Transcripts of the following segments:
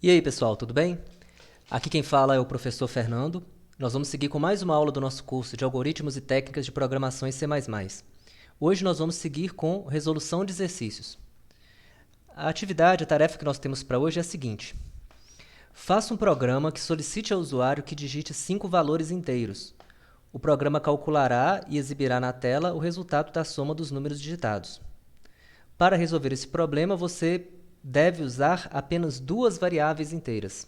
E aí, pessoal, tudo bem? Aqui quem fala é o professor Fernando. Nós vamos seguir com mais uma aula do nosso curso de Algoritmos e Técnicas de Programação em C++. Hoje nós vamos seguir com resolução de exercícios. A atividade, a tarefa que nós temos para hoje é a seguinte. Faça um programa que solicite ao usuário que digite 5 valores inteiros. O programa calculará e exibirá na tela o resultado da soma dos números digitados. Para resolver esse problema, você deve usar apenas 2 variáveis inteiras.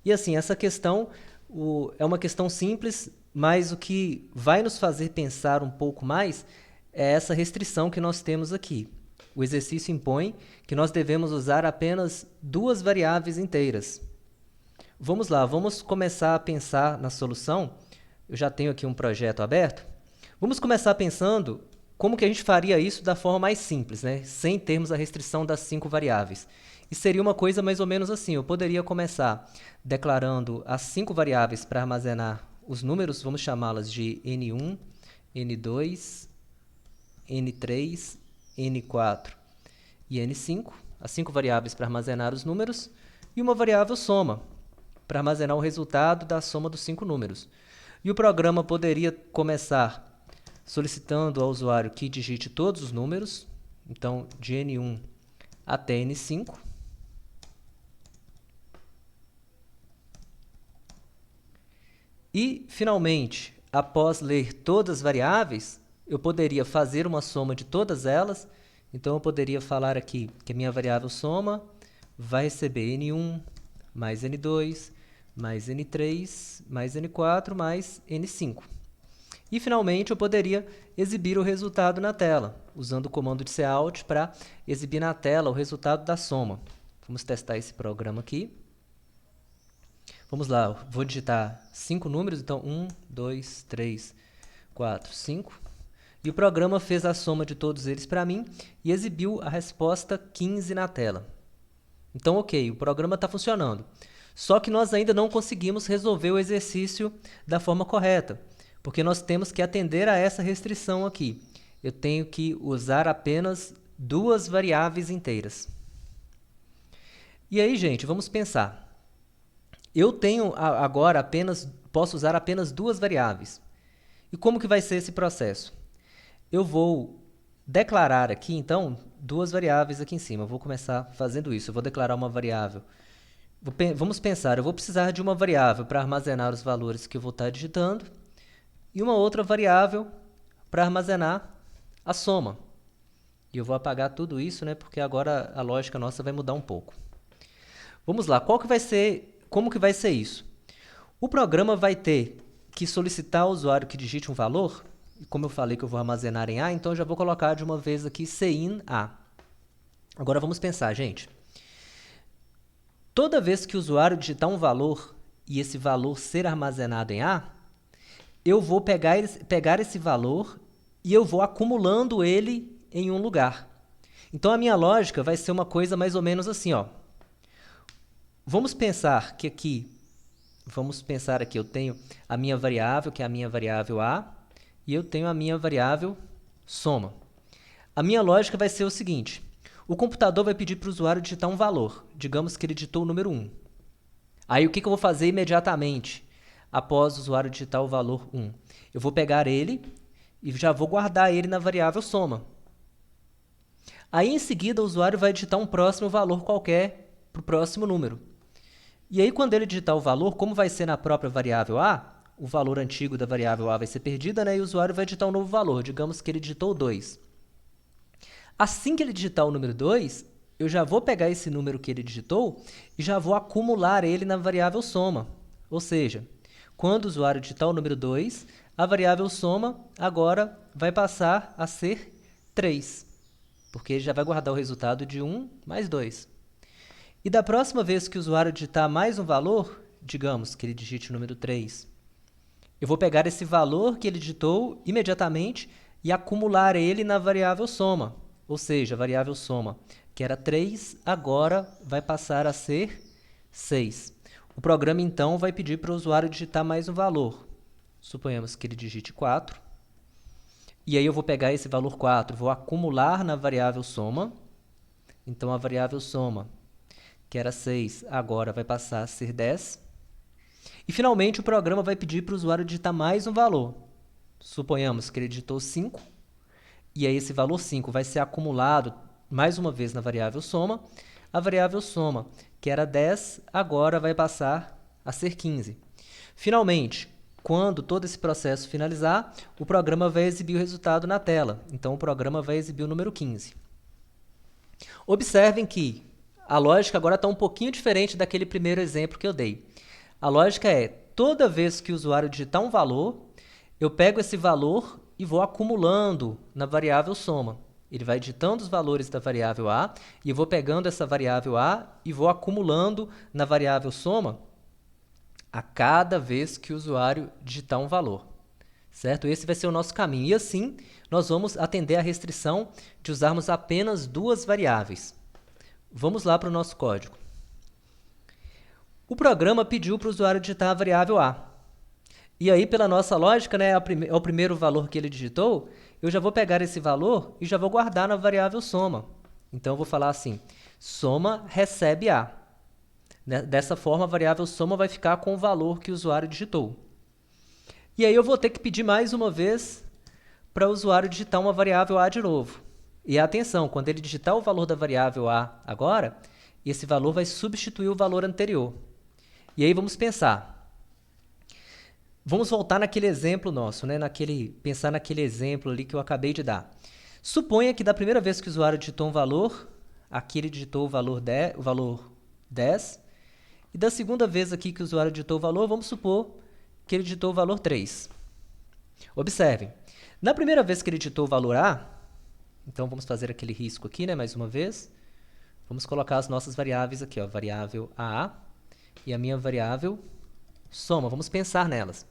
E assim, essa questão é uma questão simples, mas o que vai nos fazer pensar um pouco mais é essa restrição que nós temos aqui. O exercício impõe que nós devemos usar apenas 2 variáveis inteiras. Vamos lá, vamos começar a pensar na solução. Eu já tenho aqui um projeto aberto. Vamos começar pensando como que a gente faria isso da forma mais simples, né? Sem termos a restrição das 5 variáveis. E seria uma coisa mais ou menos assim. Eu poderia começar declarando as 5 variáveis para armazenar os números, vamos chamá-las de N1, N2, N3, N4 e N5. As 5 variáveis para armazenar os números e uma variável soma, para armazenar o resultado da soma dos 5 números. E o programa poderia começar solicitando ao usuário que digite todos os números, então de N1 até N5. E, finalmente, após ler todas as variáveis, eu poderia fazer uma soma de todas elas. Então, eu poderia falar aqui que a minha variável soma vai receber N1 mais N2 mais N3 mais N4 mais N5. E, finalmente, eu poderia exibir o resultado na tela, usando o comando de cout para exibir na tela o resultado da soma. Vamos testar esse programa aqui. Vamos lá, vou digitar 5 números, então 1, 2, 3, 4, 5. E o programa fez a soma de todos eles para mim e exibiu a resposta 15 na tela. Então, ok, o programa está funcionando. Só que nós ainda não conseguimos resolver o exercício da forma correta, porque nós temos que atender a essa restrição aqui. Eu tenho que usar apenas 2 variáveis inteiras. E aí, gente, vamos pensar. Eu tenho agora posso usar apenas 2 variáveis. E como que vai ser esse processo? Eu vou declarar aqui, então, 2 variáveis aqui em cima. Eu vou começar fazendo isso. Eu vou declarar uma variável. Vamos pensar, eu vou precisar de uma variável para armazenar os valores que eu vou estar digitando e uma outra variável para armazenar a soma. E eu vou apagar tudo isso, né, porque agora a lógica nossa vai mudar um pouco. Vamos lá, como que vai ser isso? O programa vai ter que solicitar ao usuário que digite um valor, e como eu falei que eu vou armazenar em A, então eu já vou colocar de uma vez aqui cin A. Agora vamos pensar, gente. Toda vez que o usuário digitar um valor e esse valor ser armazenado em A, eu vou pegar esse valor e eu vou acumulando ele em um lugar. Então, a minha lógica vai ser uma coisa mais ou menos assim, ó. Vamos pensar aqui eu tenho a minha variável, que é a minha variável A, e eu tenho a minha variável soma. A minha lógica vai ser o seguinte. O computador vai pedir para o usuário digitar um valor. Digamos que ele digitou o número 1. Aí, o que eu vou fazer imediatamente após o usuário digitar o valor 1? Eu vou pegar ele e já vou guardar ele na variável soma. Aí, em seguida, o usuário vai digitar um próximo valor qualquer para o próximo número. E aí, quando ele digitar o valor, como vai ser na própria variável A, o valor antigo da variável A vai ser perdido, né? E o usuário vai digitar um novo valor. Digamos que ele digitou 2. Assim que ele digitar o número 2, eu já vou pegar esse número que ele digitou e já vou acumular ele na variável soma. Ou seja, quando o usuário digitar o número 2, a variável soma agora vai passar a ser 3, porque ele já vai guardar o resultado de 1 mais 2. E da próxima vez que o usuário digitar mais um valor, digamos que ele digite o número 3, eu vou pegar esse valor que ele digitou imediatamente e acumular ele na variável soma. Ou seja, a variável soma, que era 3, agora vai passar a ser 6. O programa, então, vai pedir para o usuário digitar mais um valor. Suponhamos que ele digite 4. E aí eu vou pegar esse valor 4, vou acumular na variável soma. Então, a variável soma que era 6, agora vai passar a ser 10. E, finalmente, o programa vai pedir para o usuário digitar mais um valor. Suponhamos que ele digitou 5, e aí esse valor 5 vai ser acumulado mais uma vez na variável soma. A variável soma, que era 10, agora vai passar a ser 15. Finalmente, quando todo esse processo finalizar, o programa vai exibir o resultado na tela. Então, o programa vai exibir o número 15. Observem que a lógica agora está um pouquinho diferente daquele primeiro exemplo que eu dei. A lógica é, toda vez que o usuário digitar um valor, eu pego esse valor e vou acumulando na variável soma. Ele vai digitando os valores da variável A, e eu vou pegando essa variável A e vou acumulando na variável soma a cada vez que o usuário digitar um valor. Certo? Esse vai ser o nosso caminho. E assim, nós vamos atender à restrição de usarmos apenas duas variáveis. Vamos lá para o nosso código. O programa pediu para o usuário digitar a variável A. E aí, pela nossa lógica, né, é o primeiro valor que ele digitou, eu já vou pegar esse valor e já vou guardar na variável soma. Então, eu vou falar assim, soma recebe A. Dessa forma, a variável soma vai ficar com o valor que o usuário digitou. E aí, eu vou ter que pedir mais uma vez para o usuário digitar uma variável A de novo. E atenção, quando ele digitar o valor da variável A agora, esse valor vai substituir o valor anterior. E aí, vamos pensar. Vamos voltar naquele exemplo nosso, né? Pensar naquele exemplo ali que eu acabei de dar. Suponha que da primeira vez que o usuário digitou um valor, aqui ele digitou o valor 10, e da segunda vez aqui que o usuário digitou o valor, vamos supor que ele digitou o valor 3. Observem, na primeira vez que ele digitou o valor A, então vamos fazer aquele risco aqui, né? Mais uma vez. Vamos colocar as nossas variáveis aqui, ó, variável AA e a minha variável soma. Vamos pensar nelas.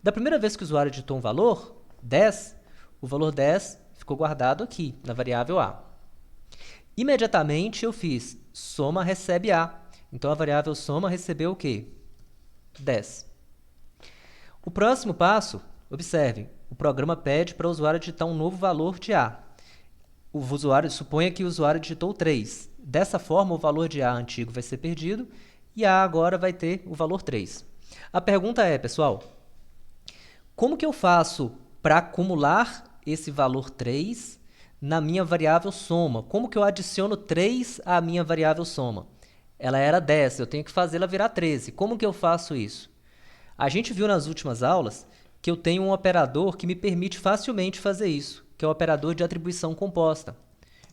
Da primeira vez que o usuário digitou um valor, 10, o valor 10 ficou guardado aqui, na variável A. Imediatamente eu fiz soma recebe A. Então, a variável soma recebeu o quê? 10. O próximo passo, observem, o programa pede para o usuário digitar um novo valor de A. Suponha que o usuário digitou 3. Dessa forma, o valor de A antigo vai ser perdido e A agora vai ter o valor 3. A pergunta é, pessoal, como que eu faço para acumular esse valor 3 na minha variável soma? Como que eu adiciono 3 à minha variável soma? Ela era 10, eu tenho que fazê-la virar 13. Como que eu faço isso? A gente viu nas últimas aulas que eu tenho um operador que me permite facilmente fazer isso, que é o operador de atribuição composta.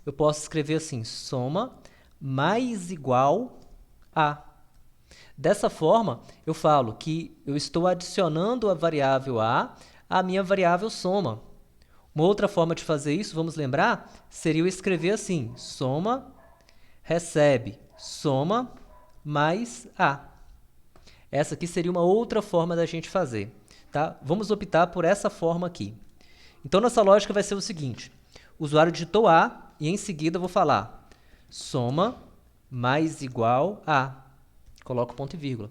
Eu posso escrever assim, soma mais igual a. Dessa forma, eu falo que eu estou adicionando a variável A à minha variável soma. Uma outra forma de fazer isso, vamos lembrar, seria eu escrever assim, soma recebe soma mais A. Essa aqui seria uma outra forma da gente fazer. Tá? Vamos optar por essa forma aqui. Então, nossa lógica vai ser o seguinte, o usuário digitou A e em seguida eu vou falar soma mais igual a. Coloco ponto e vírgula.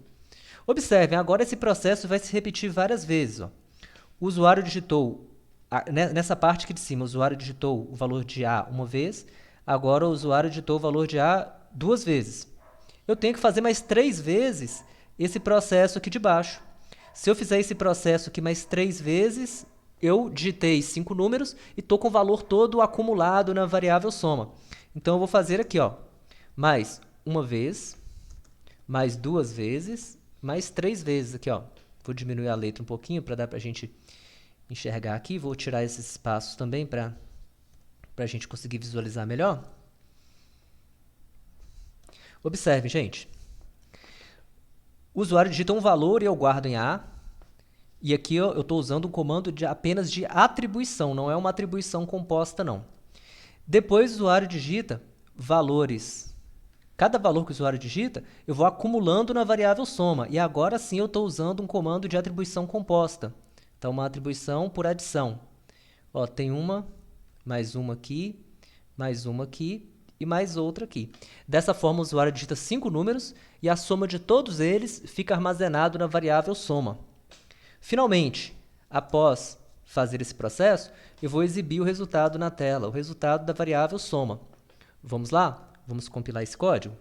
Observem, agora esse processo vai se repetir várias vezes. Ó. O usuário digitou, nessa parte aqui de cima, o usuário digitou o valor de A uma vez, agora o usuário digitou o valor de A 2 vezes. Eu tenho que fazer mais 3 vezes esse processo aqui de baixo. Se eu fizer esse processo aqui mais 3 vezes, eu digitei 5 números e estou com o valor todo acumulado na variável soma. Então, eu vou fazer aqui, ó, mais uma vez, mais 2 vezes, mais 3 vezes aqui, ó. Vou diminuir a letra um pouquinho para dar para a gente enxergar aqui. Vou tirar esses espaços também para a gente conseguir visualizar melhor. Observe, gente. O usuário digita um valor e eu guardo em A. E aqui eu estou usando um comando apenas de atribuição, não é uma atribuição composta, não. Depois o usuário digita valores. Cada valor que o usuário digita, eu vou acumulando na variável soma. E agora sim eu estou usando um comando de atribuição composta. Então, uma atribuição por adição. Ó, tem uma, mais uma aqui, mais uma aqui e mais outra aqui. Dessa forma, o usuário digita 5 números e a soma de todos eles fica armazenado na variável soma. Finalmente, após fazer esse processo, eu vou exibir o resultado na tela, o resultado da variável soma. Vamos lá? Vamos compilar esse código?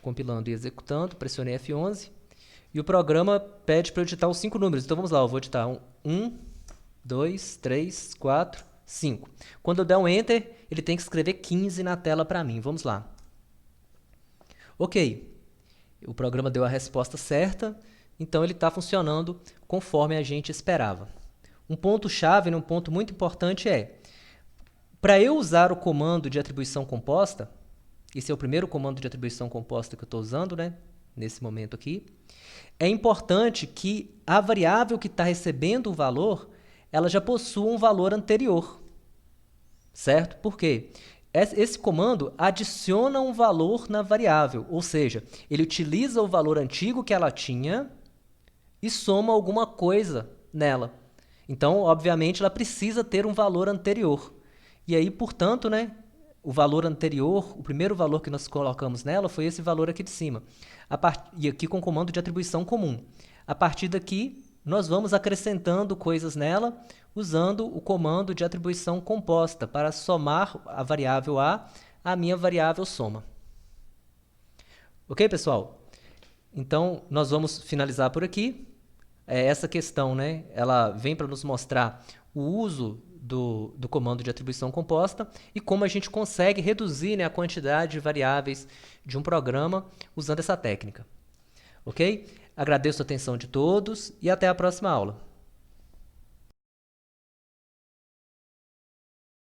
compilando e executando, pressionei F11. E o programa pede para eu digitar os 5 números. Então vamos lá, eu vou digitar 1, 2, 3, 4, 5. Quando eu der um Enter, ele tem que escrever 15 na tela para mim. Vamos lá. Ok, o programa deu a resposta certa, então ele está funcionando conforme a gente esperava. Um ponto-chave, um ponto muito importante é, para eu usar o comando de atribuição composta, esse é o primeiro comando de atribuição composta que eu estou usando, né, nesse momento aqui, é importante que a variável que está recebendo o valor, ela já possua um valor anterior, certo? Por quê? Esse comando adiciona um valor na variável, ou seja, ele utiliza o valor antigo que ela tinha e soma alguma coisa nela. Então, obviamente, ela precisa ter um valor anterior. E aí, portanto, né, o valor anterior, o primeiro valor que nós colocamos nela foi esse valor aqui de cima. E aqui com o comando de atribuição comum. A partir daqui, nós vamos acrescentando coisas nela usando o comando de atribuição composta para somar a variável A à minha variável soma. Ok, pessoal? Então, nós vamos finalizar por aqui. Essa questão, né, ela vem para nos mostrar o uso do comando de atribuição composta e como a gente consegue reduzir, né, a quantidade de variáveis de um programa usando essa técnica. Ok? Agradeço a atenção de todos e até a próxima aula.